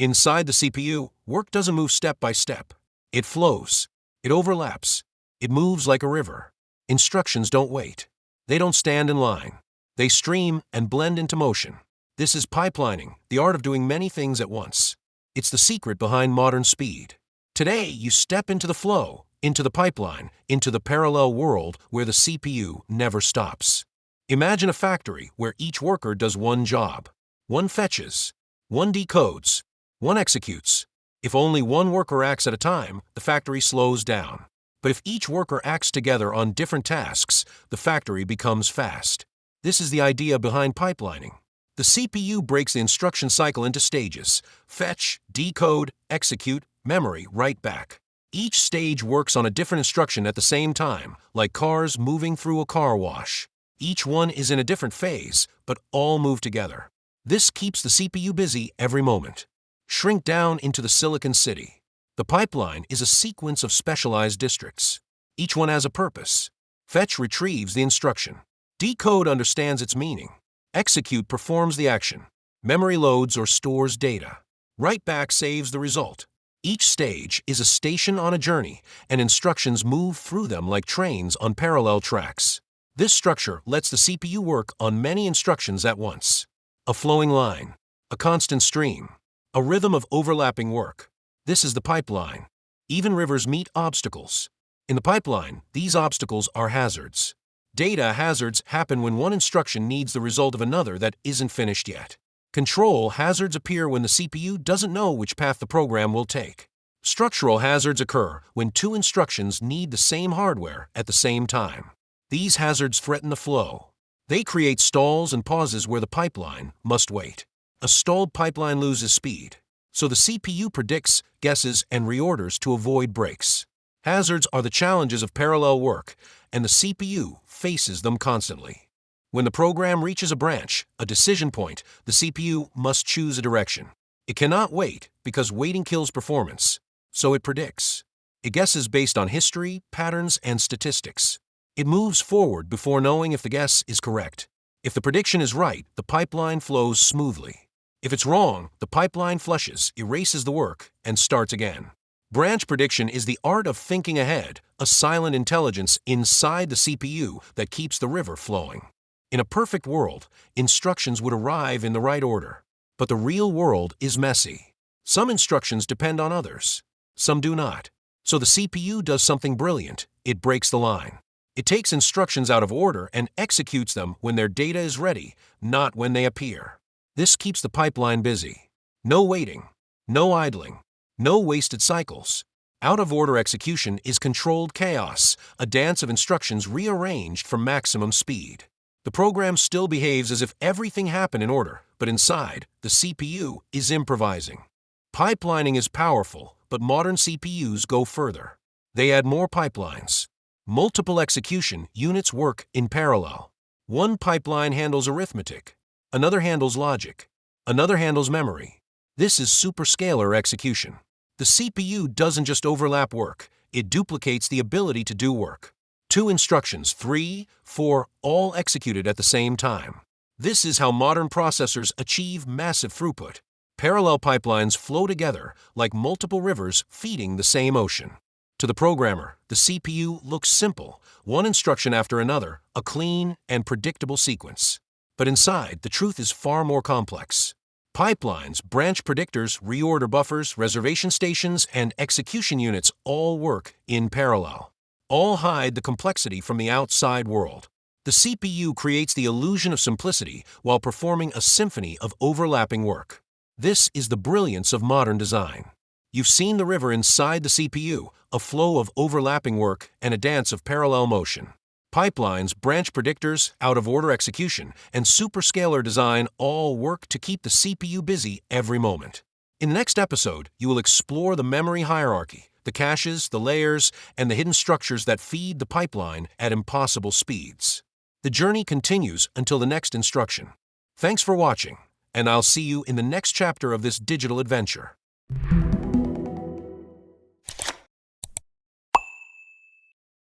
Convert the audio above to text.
Inside the CPU, work doesn't move step by step. It flows. It overlaps. It moves like a river. Instructions don't wait. They don't stand in line. They stream and blend into motion. This is pipelining, the art of doing many things at once. It's the secret behind modern speed. Today, you step into the flow, into the pipeline, into the parallel world where the CPU never stops. Imagine a factory where each worker does one job. One fetches, one decodes, one executes. If only one worker acts at a time, the factory slows down. But if each worker acts together on different tasks, the factory becomes fast. This is the idea behind pipelining. The CPU breaks the instruction cycle into stages: fetch, decode, execute, memory, write back. Each stage works on a different instruction at the same time, like cars moving through a car wash. Each one is in a different phase, but all move together. This keeps the CPU busy every moment. Shrink down into the Silicon City. The pipeline is a sequence of specialized districts. Each one has a purpose. Fetch retrieves the instruction. Decode understands its meaning. Execute performs the action. Memory loads or stores data. Write back saves the result. Each stage is a station on a journey, and instructions move through them like trains on parallel tracks. This structure lets the CPU work on many instructions at once. A flowing line, a constant stream, a rhythm of overlapping work. This is the pipeline. Even rivers meet obstacles. In the pipeline, these obstacles are hazards. Data hazards happen when one instruction needs the result of another that isn't finished yet. Control hazards appear when the CPU doesn't know which path the program will take. Structural hazards occur when two instructions need the same hardware at the same time. These hazards threaten the flow. They create stalls and pauses where the pipeline must wait. A stalled pipeline loses speed, so the CPU predicts, guesses, and reorders to avoid breaks. Hazards are the challenges of parallel work, and the CPU faces them constantly. When the program reaches a branch, a decision point, the CPU must choose a direction. It cannot wait because waiting kills performance, so it predicts. It guesses based on history, patterns, and statistics. It moves forward before knowing if the guess is correct. If the prediction is right, the pipeline flows smoothly. If it's wrong, the pipeline flushes, erases the work, and starts again. Branch prediction is the art of thinking ahead, a silent intelligence inside the CPU that keeps the river flowing. In a perfect world, instructions would arrive in the right order. But the real world is messy. Some instructions depend on others. Some do not. So the CPU does something brilliant. It breaks the line. It takes instructions out of order and executes them when their data is ready, not when they appear. This keeps the pipeline busy. No waiting. No idling. No wasted cycles. Out-of-order execution is controlled chaos, a dance of instructions rearranged for maximum speed. The program still behaves as if everything happened in order, but inside, the CPU is improvising. Pipelining is powerful, but modern CPUs go further. They add more pipelines. Multiple execution units work in parallel. One pipeline handles arithmetic. Another handles logic. Another handles memory. This is superscalar execution. The CPU doesn't just overlap work, it duplicates the ability to do work. Two instructions, 3, 4, all executed at the same time. This is how modern processors achieve massive throughput. Parallel pipelines flow together like multiple rivers feeding the same ocean. To the programmer, the CPU looks simple, one instruction after another, a clean and predictable sequence. But inside, the truth is far more complex. Pipelines, branch predictors, reorder buffers, reservation stations, and execution units all work in parallel. All hide the complexity from the outside world. The CPU creates the illusion of simplicity while performing a symphony of overlapping work. This is the brilliance of modern design. You've seen the river inside the CPU, a flow of overlapping work and a dance of parallel motion. Pipelines, branch predictors, out-of-order execution, and superscalar design all work to keep the CPU busy every moment. In the next episode, you will explore the memory hierarchy, the caches, the layers, and the hidden structures that feed the pipeline at impossible speeds. The journey continues until the next instruction. Thanks for watching, and I'll see you in the next chapter of this digital adventure.